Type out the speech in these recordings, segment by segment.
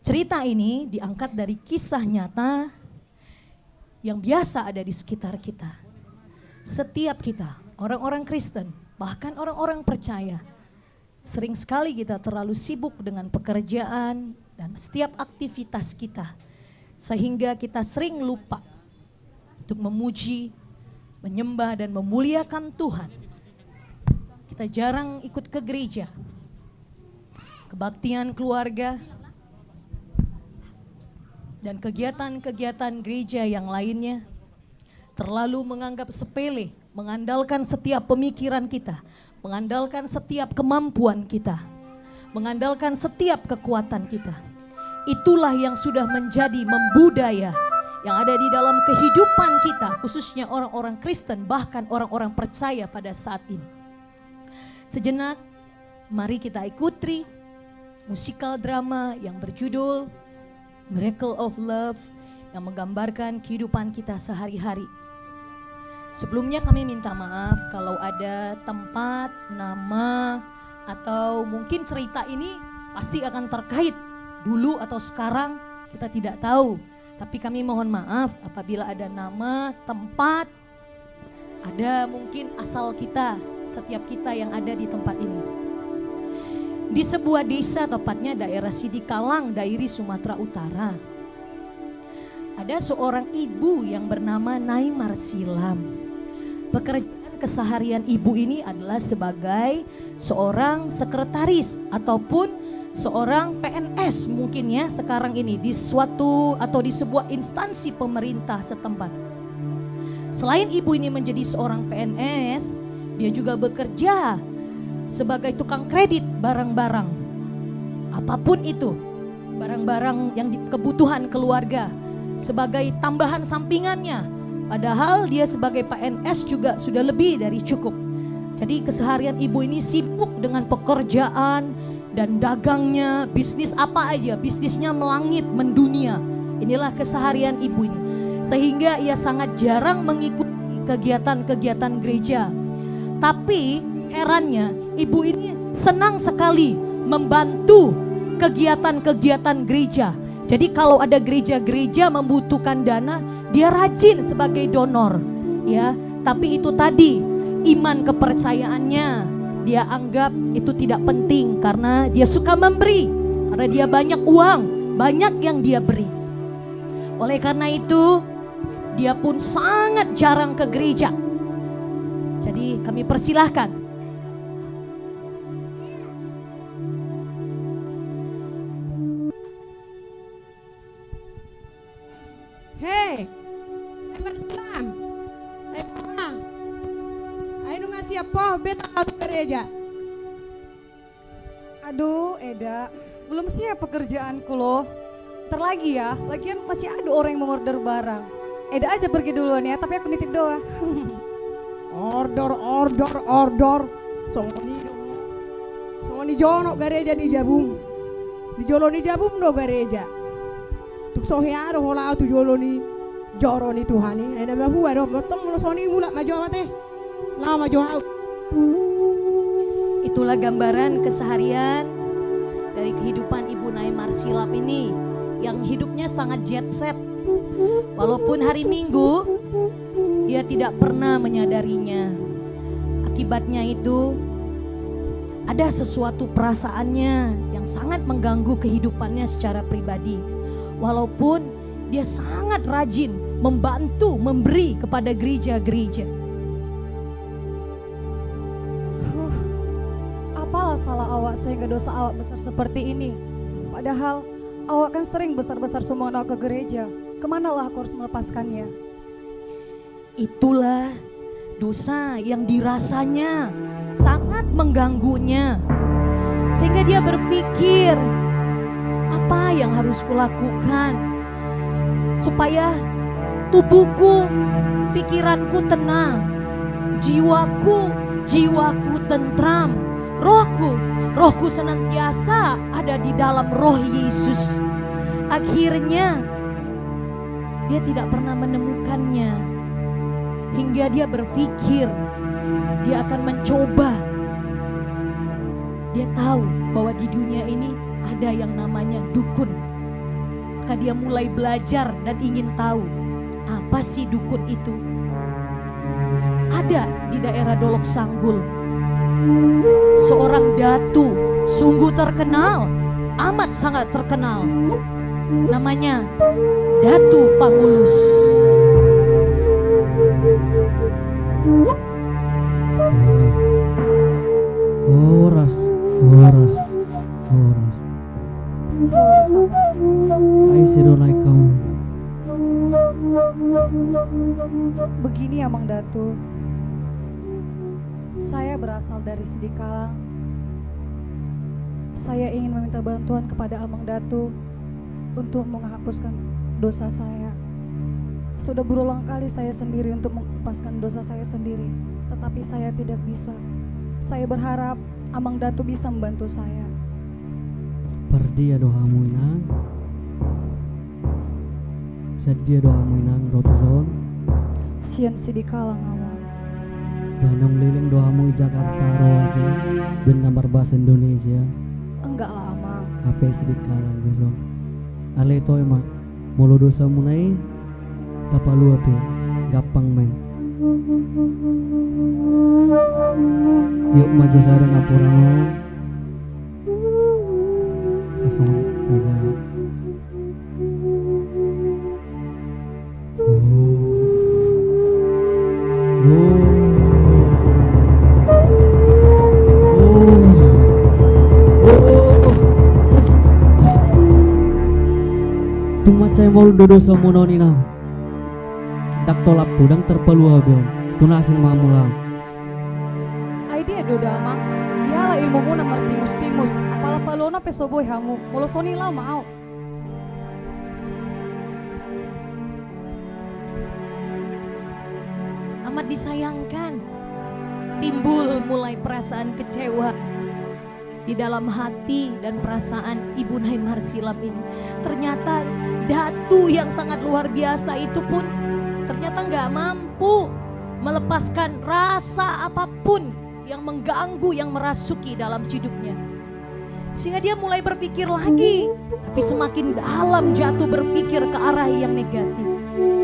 Cerita ini diangkat dari kisah nyata yang biasa ada di sekitar kita. Setiap kita, orang-orang Kristen, bahkan orang-orang percaya, sering sekali kita terlalu sibuk dengan pekerjaan dan setiap aktivitas kita, sehingga kita sering lupa untuk memuji, menyembah dan memuliakan Tuhan. Kita jarang ikut ke gereja, kebaktian keluarga, dan kegiatan-kegiatan gereja yang lainnya terlalu menganggap sepele, mengandalkan setiap pemikiran kita, mengandalkan setiap kemampuan kita, mengandalkan setiap kekuatan kita. Itulah yang sudah menjadi membudaya yang ada di dalam kehidupan kita, khususnya orang-orang Kristen, bahkan orang-orang percaya pada saat ini. Sejenak, mari kita ikuti musikal drama yang berjudul Miracle of Love yang menggambarkan kehidupan kita sehari-hari. Sebelumnya kami minta maaf kalau ada tempat, nama, atau mungkin cerita ini pasti akan terkait dulu atau sekarang, kita tidak tahu. Tapi kami mohon maaf apabila ada nama, tempat, ada mungkin asal kita, setiap kita yang ada di tempat ini. Di sebuah desa, tepatnya daerah Sidikalang, Dairi, Sumatera Utara, ada seorang ibu yang bernama Nyai Marsilam. Pekerjaan keseharian ibu ini adalah sebagai seorang sekretaris ataupun seorang PNS mungkin ya sekarang ini di suatu atau di sebuah instansi pemerintah setempat. Selain ibu ini menjadi seorang PNS, dia juga bekerja sebagai tukang kredit barang-barang, apapun itu, barang-barang yang kebutuhan keluarga sebagai tambahan sampingannya. Padahal dia sebagai PNS juga sudah lebih dari cukup. Jadi keseharian ibu ini sibuk dengan pekerjaan dan dagangnya, bisnis apa aja, bisnisnya melangit, mendunia. Inilah keseharian ibu ini. Sehingga ia sangat jarang mengikuti kegiatan-kegiatan gereja. Tapi herannya, ibu ini senang sekali membantu kegiatan-kegiatan gereja. Jadi kalau ada gereja-gereja membutuhkan dana, dia rajin sebagai donor, ya. Tapi itu tadi, iman kepercayaannya, dia anggap itu tidak penting karena dia suka memberi, karena dia banyak uang, banyak yang dia beri. Oleh karena itu, dia pun sangat jarang ke gereja. Jadi kami persilahkan. Hei, Marsilam, orang, ayo ngasih apa? Beta ke gereja. Aduh, Eda, belum siap pekerjaanku loh. Ntar lagi ya, lagian masih ada orang yang mengorder barang. Eda aja pergi duluan ya, tapi aku nitip doa. Order. Songoni jono gereja di Jabung. Di jolo ni Jabung do gereja. Tuk sohiaro hola tu jolo ni joro ni Tuhani. Eda bahua do gotong lo soni mula majo mate. Lama majo au. Itulah gambaran keseharian dari kehidupan Ibu Nyai Marsilam ini yang hidupnya sangat jet set. Walaupun hari Minggu dia tidak pernah menyadarinya. Akibatnya itu ada sesuatu perasaannya yang sangat mengganggu kehidupannya secara pribadi. Walaupun dia sangat rajin membantu, memberi kepada gereja-gereja. Apalah salah awak sehingga dosa awak besar seperti ini? Padahal awak kan sering besar-besar sumbang doa ke gereja. Kemanalah aku harus melepaskannya? Itulah dosa yang dirasanya sangat mengganggunya. Sehingga dia berpikir, apa yang harus kulakukan supaya tubuhku, pikiranku tenang, jiwaku tentram, rohku senantiasa ada di dalam roh Yesus. Akhirnya dia tidak pernah menemukannya, hingga dia berpikir dia akan mencoba. Dia tahu bahwa di dunia ini ada yang namanya dukun. maka dia mulai belajar dan ingin tahu apa sih dukun itu. Ada di daerah Dolok Sanggul seorang datu sungguh terkenal, amat sangat terkenal. Namanya Datu Pangulus. Horas. Ai sidonai kamu. Begini ya Mang Datu, saya berasal dari Sidikalang. Saya ingin meminta bantuan kepada Amang Datu untuk menghapuskan dosa saya. Sudah berulang kali saya sendiri untuk melepaskan dosa saya sendiri, tetapi saya tidak bisa. Saya berharap Amang Datu bisa membantu saya. Perdia doamu inang. Sedia doamu inang Rotzon. Sian Sidikalang Amang. Banong liling doamu i Jakarta Rawati ben nomor bahasa Indonesia. Enggak lah Amang. HP Sidikalang guys. Ale toy mah mulu dosa munai tapalu ate gampang main. Yuk maju sareng ngapura sasong aja. Tumacay mau dodo sa muno nina. Dak tolap pudang terpalu abion. Tunasin mamulang. Idea doda Amang. Dialah ilmu mu namar timus-timus. Apala palona pesoboy hamu. Molosoni lau mau. Amat disayangkan. Timbul mulai perasaan kecewa di dalam hati dan perasaan Ibu Nyai Marsilam ini. Ternyata datu yang sangat luar biasa itu pun ternyata nggak mampu melepaskan rasa apapun yang mengganggu, yang merasuki dalam hidupnya. Sehingga dia mulai berpikir lagi, tapi semakin dalam jatuh berpikir ke arah yang negatif.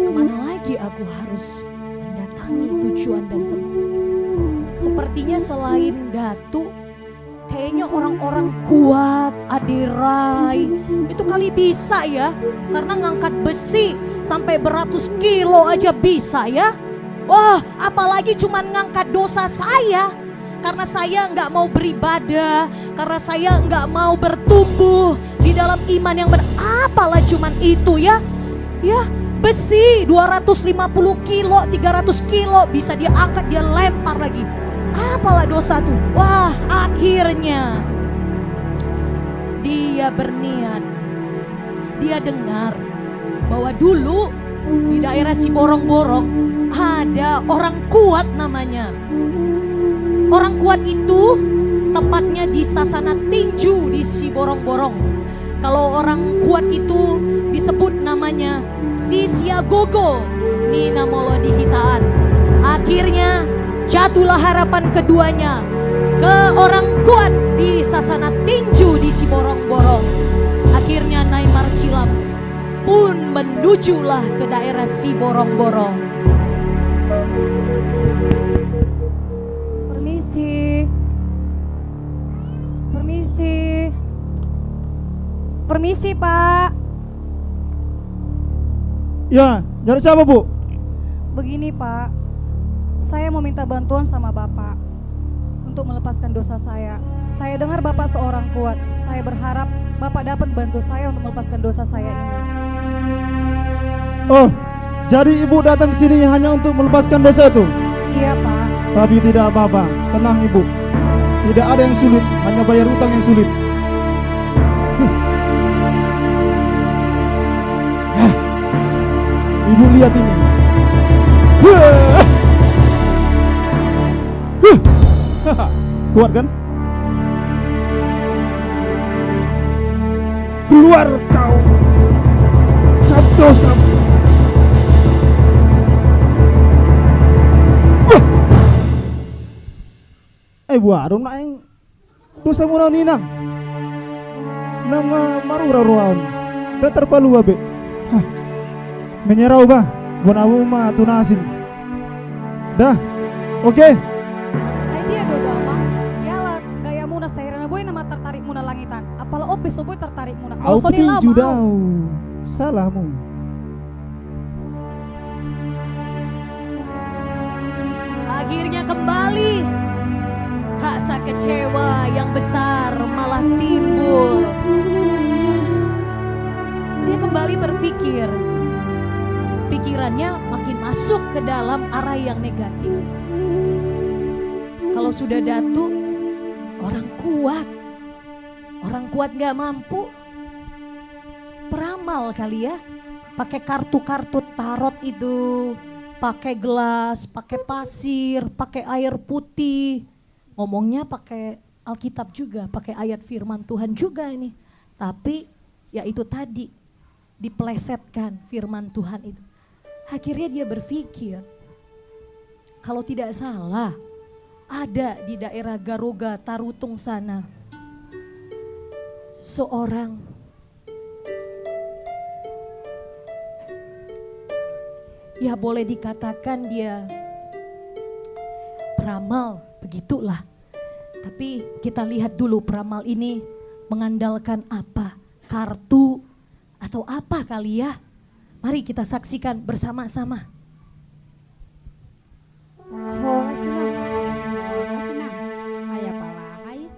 Kemana lagi aku harus mendatangi tujuan dan tempat? Sepertinya selain datu, kayaknya orang-orang kuat, adirai, itu kali bisa ya. Karena ngangkat besi sampai beratus kilo aja bisa ya. Wah, apalagi cuman ngangkat dosa saya. Karena saya nggak mau beribadah, karena saya nggak mau bertumbuh di dalam iman yang apalah cuman itu ya. Ya, besi 250 kilo, 300 kilo bisa dia angkat, dia lempar lagi. Apalah dosa tuh. Wah, akhirnya dia berniat. Dia dengar bahwa dulu di daerah Siborong-Borong ada orang kuat namanya. Orang kuat itu tepatnya di Sasana Tinju di Siborong-Borong. Kalau orang kuat itu disebut namanya Si Siagogo Nina Molo di Hitaan. Akhirnya jatuhlah harapan keduanya ke orang kuat di Sasana Tinju di Siborong-Borong. Akhirnya Nyai Marsilam pun menujulah ke daerah Siborong-Borong. Permisi Pak. Ya, nyari siapa Bu? Begini Pak, saya mau minta bantuan sama Bapak untuk melepaskan dosa saya. Saya dengar Bapak seorang kuat. Saya berharap Bapak dapat bantu saya untuk melepaskan dosa saya ini. Oh, jadi Ibu datang ke sini hanya untuk melepaskan dosa itu? Iya Pak. Tapi tidak apa-apa, tenang Ibu. Tidak ada yang sulit, hanya bayar utang yang sulit. Ya, Ibu lihat ini. Kuat kan? Keluar kau, cap dosamu. Buaron na yung dosa mo na ninang. Nama marura-ruan. dah terpalu abe. Hah, menyerau bah, bonawu mah tunasing. Dah, oke. Ay dia dodo ama. Yalah gaya muna sa hirana boy na matartarik muna langitan. Apala ope so boy tartarik muna. Au So nila petinju mau. dau. Salahmu. Akhirnya kembali rasa kecewa yang besar malah timbul. Dia kembali berpikir. Pikirannya makin masuk ke dalam arah yang negatif. Kalau sudah datu, orang kuat gak mampu. Peramal kali ya, pakai kartu-kartu tarot itu, pakai gelas, pakai pasir, pakai air putih. Ngomongnya pakai Alkitab juga, pakai ayat firman Tuhan juga ini. Tapi ya itu tadi, dipelesetkan firman Tuhan itu. Akhirnya dia berpikir, kalau tidak salah ada di daerah Garuga Tarutung sana seorang ya boleh dikatakan dia peramal, begitulah. Tapi kita lihat dulu peramal ini mengandalkan apa? Kartu atau apa kali ya? Mari kita saksikan bersama-sama. Hola sila. Sina, ayah palahai,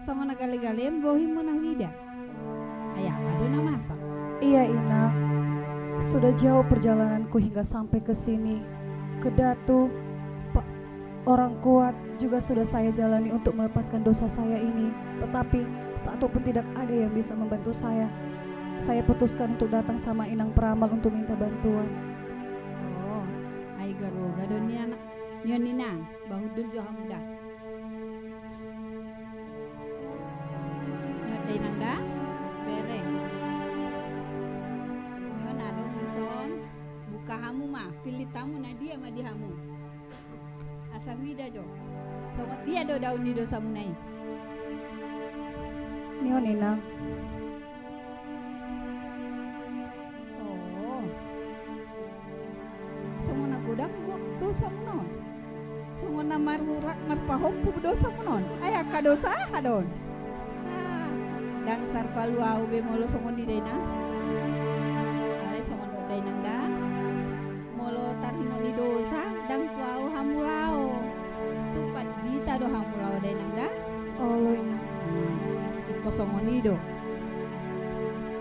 songo nagali-galim bohim mo ng lida. Ayah, ada na masak. Iya Ina. Sudah jauh perjalananku hingga sampai ke sini. Ke Datu, orang kuat juga sudah saya jalani untuk melepaskan dosa saya ini. Tetapi satu pun tidak ada yang bisa membantu saya. Saya putuskan untuk datang sama Inang Peramal untuk minta bantuan. Oh, ay garuga doon niya na. Yun ninang, bahudul jo hamuda. Nyoday nang da, bere. Yun adong ison, buka hamu mah, pilih tamu na dia ma di hamu. Asa wida jo, songot dia do daun ni dosa munay. Niyon Inang. Oh, songo nagodang go dosa mo non. Songo na marurak marpahompu dosa mo non. Ay akadosa hadon. Ah, dang tarpaluau be molo songo ni day na. Ale songo do day nang da. Molo taringo ni dosa dang tuau hamulao. Tupat dita do hamulao day nang da. Oh Inang. Iko songo ni do.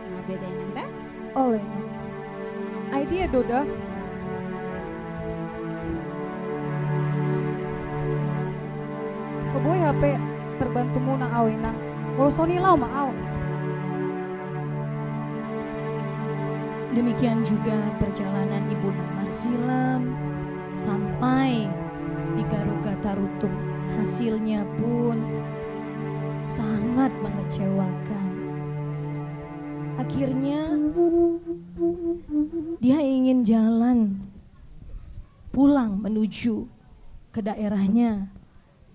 Ngabe day nang da. Oh Inang. Ay dia Doda. Soboy HP terbantu muna aw Inang. Kalau Sony lau maaw. Demikian juga perjalanan Ibu Marsilam sampai di Garuga Tarutung. Hasilnya pun sangat mengecewakan. Akhirnya dia ingin jalan pulang menuju ke daerahnya,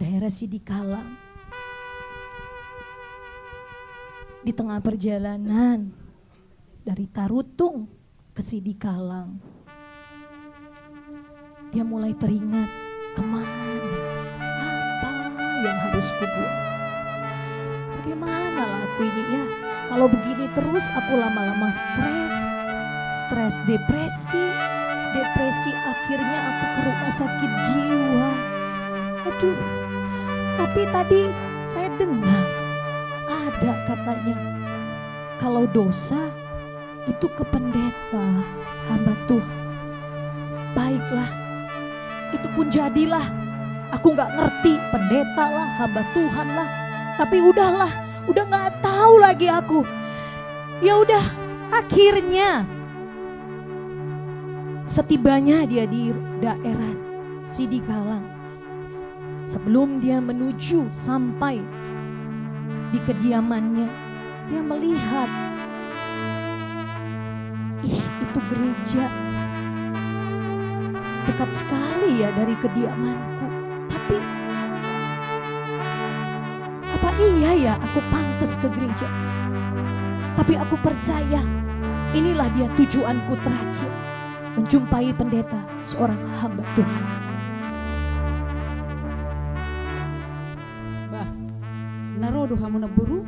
daerah Sidikalang. Di tengah perjalanan dari Tarutung ke Sidikalang, dia mulai teringat, kemana, apa yang harus kubuat, bagaimana lah aku ini ya, kalau begini terus aku lama-lama stres, depresi, akhirnya aku ke rumah sakit jiwa. Aduh, tapi tadi saya dengar ada katanya kalau dosa itu ke pendeta, hamba Tuhan. Baiklah, itu pun jadilah. Aku gak ngerti pendeta lah, hamba Tuhan lah. Tapi udahlah, udah gak tahu lagi aku. Ya udah, akhirnya setibanya dia di daerah Sidikalang, sebelum dia menuju sampai di kediamannya, dia melihat, ih itu gereja dekat sekali ya dari kediamanku. Tapi apa iya ya aku pantas ke gereja? Tapi aku percaya inilah dia tujuanku terakhir, menjumpai pendeta, seorang hamba Tuhan. Bah, narodo hamu na buru,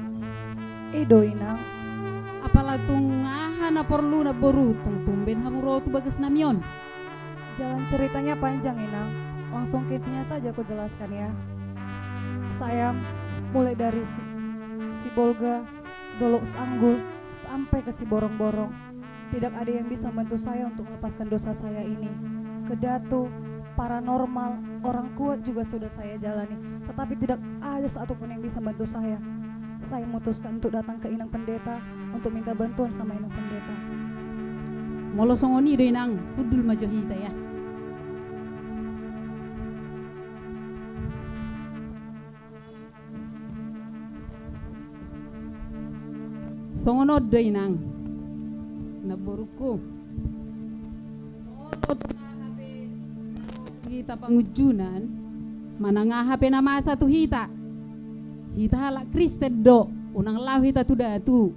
Edo inang, apala tung na perlu na buru tung tumben hamu rotu bagas namion. jalan ceritanya panjang inang. Langsung intinya saja aku jelaskan ya. Saya mulai dari si Bolga, Dolok Sanggul, sampai ke si Borong-Borong. Tidak ada yang bisa membantu saya untuk melepaskan dosa saya ini. Ke datu, paranormal, orang kuat juga sudah saya jalani. Tetapi tidak ada satupun yang bisa membantu saya. Saya memutuskan untuk datang ke Inang Pendeta untuk minta bantuan sama Inang Pendeta. Molo songoni do inang, udul majo hita ya. Songonod do inang, naboruko. Kita pangujunan, mana ngahape nama satu hita. Hita halak Kristen do, unang lau hita tu datu,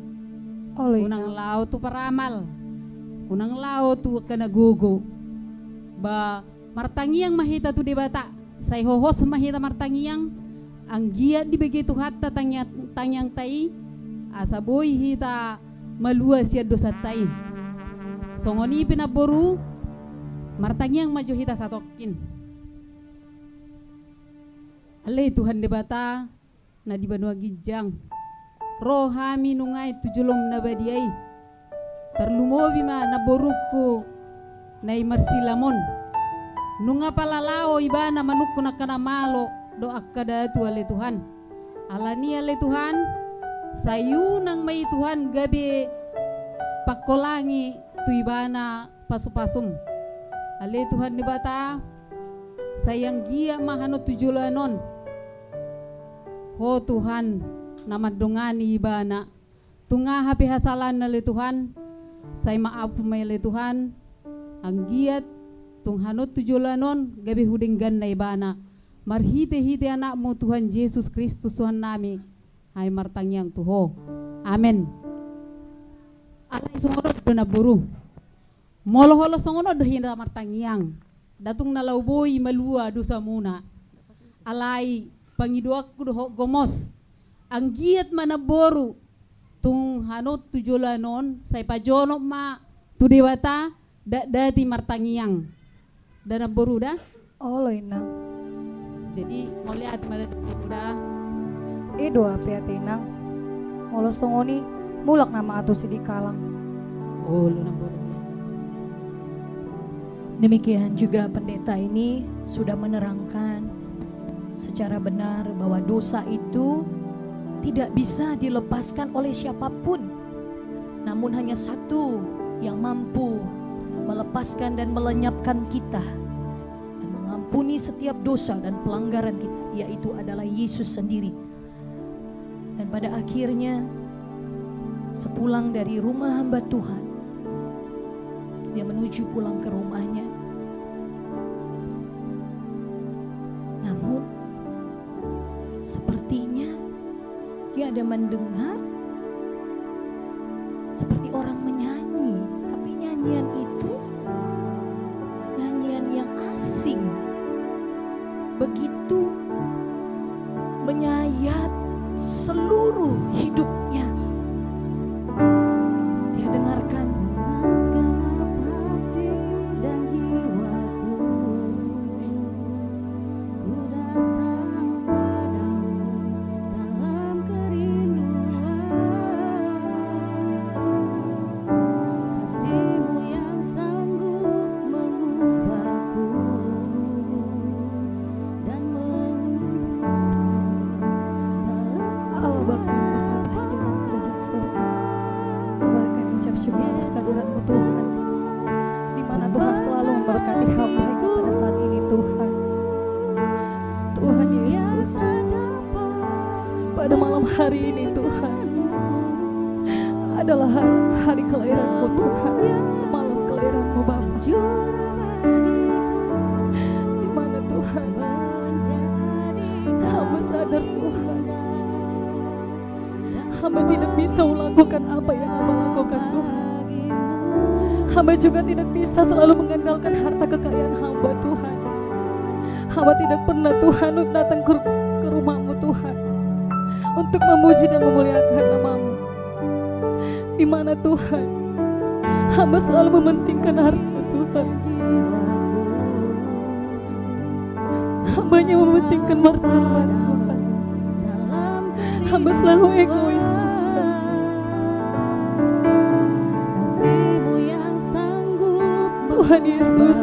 Oleh unang lau tu paramal, unang lau tu kena gogo. Ba martangiang mahita tu debata, say hohos mahita martangiang, ang giat di begitu hatta tanyang tai, asa boy hita maluas ya dosa tai. Songoni pinaboru, martangiang maju hita satokin. Alay Tuhan debata, na di Banua Gijang rohami nungai tujulom na badiay terlumobi ma na boruko na imarsilamon nunga palalao iba na manukko na kanamalo do akkada tu ale Tuhan alani ale Tuhan sayu nang may Tuhan gabi pakolangi tu iba na pasupasum ale Tuhan di bata sayang gia mahano tujulanon. Oh Tuhan, nama dongani ibana, tunga hapi hasalan na le Tuhan, say maaf may le Tuhan, ang giat tung hanot tujulanon gabi hudinggan na ibana, marhite-hite anakmu Tuhan Yesus Kristus Tuhan nami, ay martangyang tuho, amen. Alay sungonod do na buru, molo-holo sungonod do hinda martangyang, datung nalawboy malua dosa muna, alay pangiduak ko gomos ang giat manaboru tung hanot tujulanon say pajono ma tu dewata dati martangiang dana boru da Oleh inang, jadi mau lihat mana da Edo api ati inang. Molo songoni mulak nama atu sidikalang. oh lu na boru. Demikian juga pendeta ini sudah menerangkan secara benar bahwa dosa itu tidak bisa dilepaskan oleh siapapun, namun hanya satu yang mampu melepaskan dan melenyapkan kita dan mengampuni setiap dosa dan pelanggaran kita, yaitu adalah Yesus sendiri. Dan pada akhirnya sepulang dari rumah hamba Tuhan, dia menuju pulang ke rumahnya. Namun sepertinya dia ada mendengar seperti orang menyanyi, tapi nyanyian itu nyanyian yang asing, begitu menyayat seluruh hidupnya. Dia dengarkan Tuhan, di mana Tuhan selalu memberkati hamba pada saat ini Tuhan. Tuhan Yesus, pada malam hari ini Tuhan adalah hari kelahiranmu Tuhan, malam kelahiranmu Bapa. Di mana Tuhan, hamba sadar Tuhan, hamba tidak bisa melakukan apa yang hamba lakukan Tuhan. Hamba juga tidak bisa selalu mengandalkan harta kekayaan hamba Tuhan. Hamba tidak pernah Tuhan untuk datang ke rumah-Mu Tuhan, untuk memuji dan memuliakan nama-Mu. Di mana Tuhan, hamba selalu mementingkan harta Tuhan. Hambanya mementingkan martabat Tuhan. Hamba selalu egois Tuhan. Tuhan Yesus,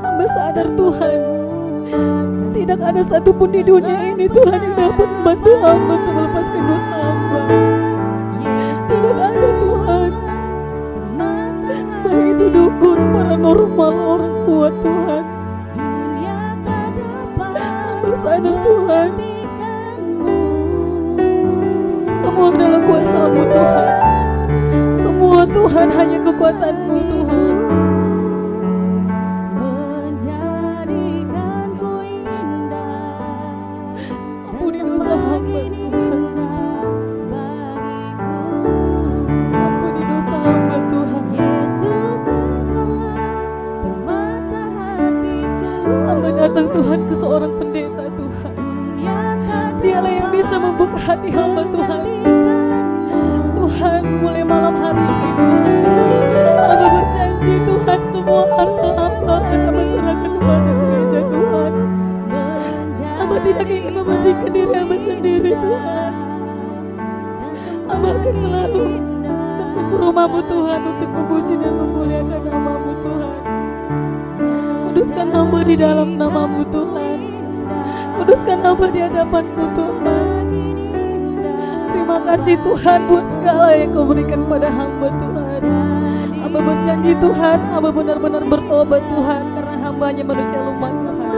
hamba sadar Tuhan, tidak ada satupun di dunia ini Tuhan yang dapat membantu hamba untuk melepaskan dosa hamba. Tidak ada Tuhan, baik itu dukun, paranormal, orang kuat Tuhan. Hamba sadar Tuhan, semua adalah kuasa-Mu Tuhan. Semua Tuhan hanya kekuatan-Mu Tuhan. Ampuni dosa hamba Tuhan. Ampuni dosa hamba Tuhan. Hamba datang Tuhan ke seorang pendeta Tuhan. Dialah yang bisa membuka hati hamba Tuhan. Tuhan, mulai malam hari ini Tuhan, hamba berjanji Tuhan, semua harta hamba akan hamba serahkan kepada gereja Tuhan. Hamba tidak ingin mementingkan diri hamba sendiri Tuhan. Hamba akan selalu datang ke rumah-Mu Tuhan untuk memuji dan memuliakan nama-Mu Tuhan. Kuduskan hamba di dalam nama-Mu Tuhan. Kuduskan hamba di hadapan-Mu Tuhan. Terima kasih Tuhan buat segala yang Kau berikan pada hamba Tuhan. Hamba berjanji Tuhan, hamba benar-benar bertobat Tuhan, karena hamba hanya manusia lemah Tuhan.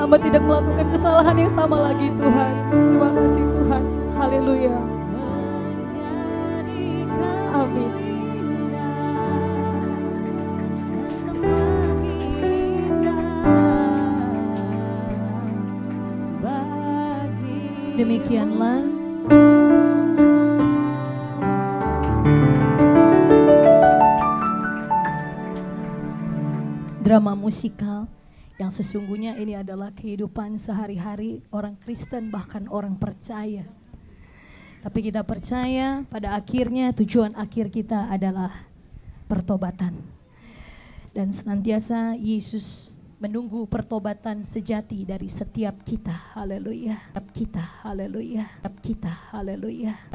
Hamba tidak melakukan kesalahan yang sama lagi Tuhan. Terima kasih Tuhan. Haleluya. Amin. Demikianlah drama musikal yang sesungguhnya ini adalah kehidupan sehari-hari orang Kristen, bahkan orang percaya. Tapi kita percaya pada akhirnya tujuan akhir kita adalah pertobatan. Dan senantiasa Yesus menunggu pertobatan sejati dari setiap kita. Haleluya. Kita, haleluya. Kita, haleluya.